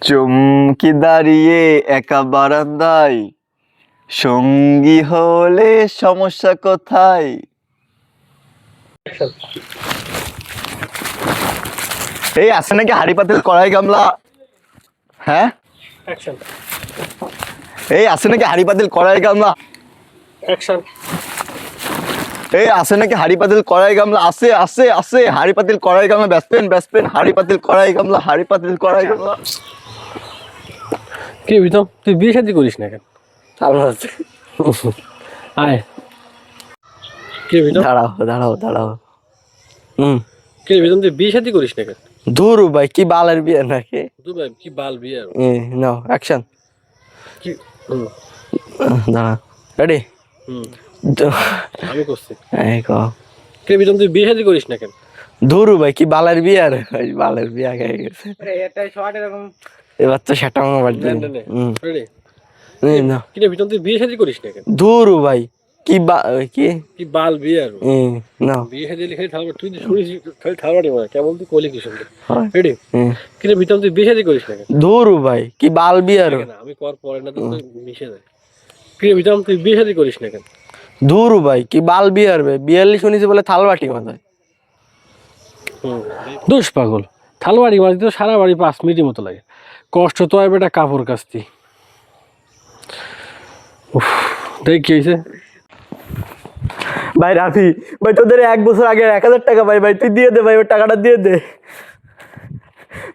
চুমকি দাঁড়িয়ে একা বারান্দায়, সঙ্গী হলে সমস্যা কোথায়? এই আছে নাকি হাড়ি পাতিল কড়াই গামলা? হ্যাঁ, এই আছে নাকি হাড়ি পাতিল কড়াই গামলা? এই আছে নাকি হাড়ি পাতিল কড়াই গামলা? আছে আছে আছে, হাড়ি পাতিল কড়াই গামলা, ব্যাসপেন হাড়ি পাতিল কড়াই গামলা, হাড়ি পাতিল কড়াই গামলা। কি বিতম, তুই বিয়ে শাদী করিস না কেন? আয় কি বিতম, দাঁড়াও। কি বিতম, তুই বিয়ে শাদী করিস না কেন? ধুরু ভাই, কি বালের বিয়ে নাকি? তুই ভাই কি বাল বিয়ে আর নাও অ্যাকশন। কি দাঁড়া, রেডি? আমি করছি। এই কো, কি বিতম, তুই বিয়ে শাদী করিস না কেন? ধুরু ভাই, কি বালের বিয়ে আর বালের বিয়ে আগে গেছে। এবার তো সেটা আমার বাড়ি। রেডি? না কি রে বিতম, তুই বিয়ে শাদী করিস না কেন? ধুরু ভাই, কি কি বাল বিয়ে আর না বিয়ে শাদী খালি থালবা, তুই শুনিস খালি থালবাটি মানে কেমন, তুই কলি কি শুনলি? রেডি? কি রে বিতম, তুই বিয়ে শাদী করিস না কেন? ধুরু ভাই, কি বাল বিয়ে আর আমি কর পরে না তো মিশে যায়। কি রে বিতম, তুই বিয়ে শাদী করিস না কেন? ধুরু ভাই, কি বাল বিয়ে আর বিয়াল্লি শুনেছি বলে থালবাটি মাথায়। দোষ পাগল, থালবাড়ি মারতে তো সারা বাড়ি 5 মিনিটের মতো লাগে, কষ্ট তো আর বেটা কাপড় কাচতি। দেখ কি হয়েছে ভাই রাফি ভাই, তোদের 1 বছর আগে 1000 টাকা ভাই তুই দিয়ে দে ভাই, ওর টাকাটা দিয়ে দে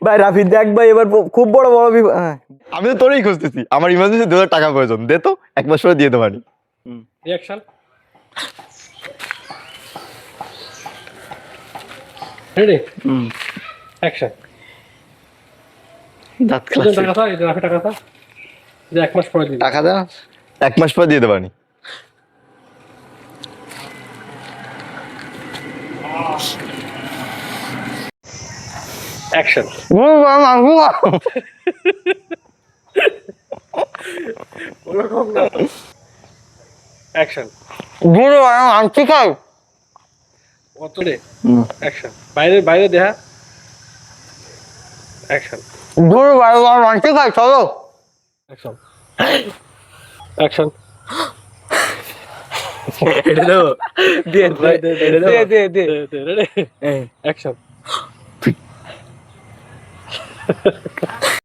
ভাই। রাফি দেখ ভাই, এবার খুব বড় আমি তো তোরই খুঁজতেছি, আমার ইমার্জেন্সি 2000 টাকা প্রয়োজন, দে তো, 1 মাস পরে দিয়ে দেবো। Reaction ready action. দাঁত টাকা থা, এটা রাফি টাকা থা, যে 1 মাস পরে দিবি। টাকা দা, 1 মাস পরে দিয়ে দেবো। অ্যাকশন। ওরকম না, অ্যাকশন। ঠিক আছে, কত রে? অ্যাকশন। বাইরে বাইরে দেখা, অ্যাকশন। ধরো ভাই ঠিক আছে, চলো অ্যাকশন অ্যাকশন। এটা দাও, দিয়ে দে রেডি অ্যাকশন।